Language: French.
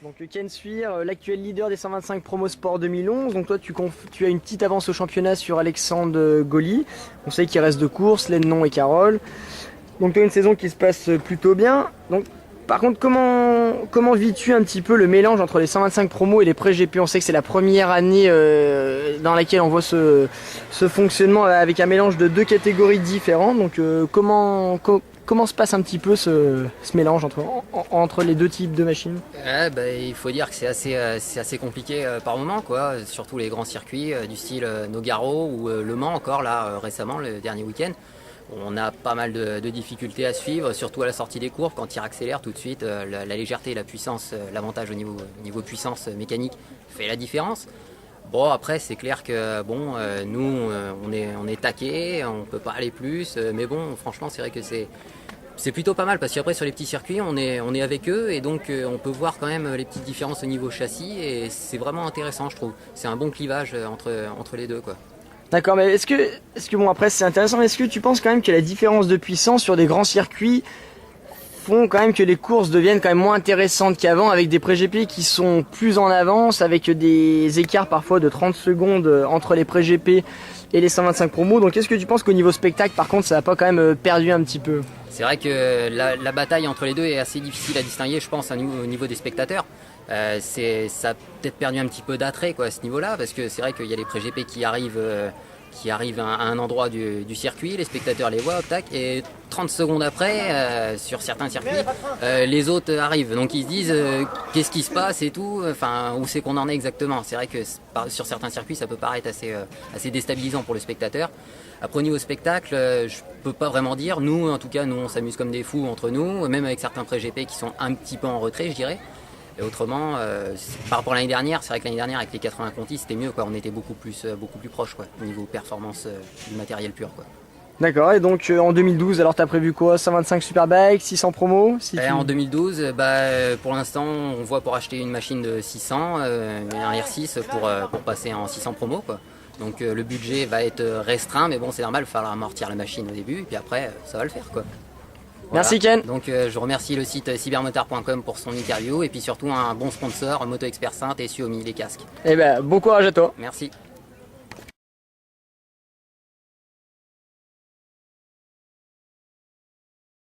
Donc Ken Suir, l'actuel leader des 125 Promo Sport 2011. Donc toi tu as une petite avance au championnat sur Alexandre Goli. On sait qu'il reste deux courses, Lennon et Carole. Donc tu as une saison qui se passe plutôt bien. Donc par contre comment vis-tu un petit peu le mélange entre les 125 promos et les pré-GP? On sait que c'est la première année dans laquelle on voit ce fonctionnement avec un mélange de deux catégories différentes. Donc comment se passe un petit peu ce mélange entre les deux types de machines? Il faut dire que c'est assez compliqué par moment, quoi. Surtout les grands circuits du style Nogaro ou Le Mans encore là récemment, le dernier week-end. On a pas mal de difficultés à suivre, surtout à la sortie des courbes, quand il accélère tout de suite, la légèreté, la puissance, l'avantage au niveau puissance mécanique fait la différence. Bon, après c'est clair que nous on est taqués, on peut pas aller plus, mais bon franchement c'est vrai que c'est plutôt pas mal parce qu'après sur les petits circuits on est avec eux et donc on peut voir quand même les petites différences au niveau châssis et c'est vraiment intéressant je trouve. C'est un bon clivage entre les deux quoi. D'accord, mais est-ce que bon après c'est intéressant, mais est-ce que tu penses quand même que la différence de puissance sur des grands circuits font quand même que les courses deviennent quand même moins intéressantes qu'avant avec des pré-GP qui sont plus en avance, avec des écarts parfois de 30 secondes entre les pré-GP et les 125 promos. Donc est-ce que tu penses qu'au niveau spectacle par contre ça n'a pas quand même perdu un petit peu? C'est vrai que la bataille entre les deux est assez difficile à distinguer je pense au niveau des spectateurs. Ça a peut-être perdu un petit peu d'attrait quoi, à ce niveau-là parce que c'est vrai qu'il y a les pré-GP qui arrivent à un endroit du circuit, les spectateurs les voient, tac, et 30 secondes après, sur certains circuits, les autres arrivent. Donc ils se disent qu'est-ce qui se passe et tout, enfin où c'est qu'on en est exactement. C'est vrai que sur certains circuits ça peut paraître assez déstabilisant pour le spectateur. Après au niveau spectacle, je peux pas vraiment dire. Nous en tout cas, nous on s'amuse comme des fous entre nous, même avec certains pré-GP qui sont un petit peu en retrait je dirais. Et autrement, par rapport à l'année dernière, c'est vrai que l'année dernière avec les 80 Conti c'était mieux quoi. On était beaucoup plus proche quoi, au niveau performance du matériel pur quoi. D'accord, et donc en 2012, alors t'as prévu quoi? 125 Superbike, 600 promos En 2012, pour l'instant, on voit pour acheter une machine de 600, un R6 pour passer en 600 promos quoi. Donc le budget va être restreint, mais bon c'est normal, il va falloir amortir la machine au début, et puis après ça va le faire quoi. Voilà. Merci Ken. Donc je remercie le site cybermotard.com pour son interview et puis surtout un bon sponsor, Moto Expert Sainte et Xiaomi les casques. Eh ben bon courage à toi. Merci.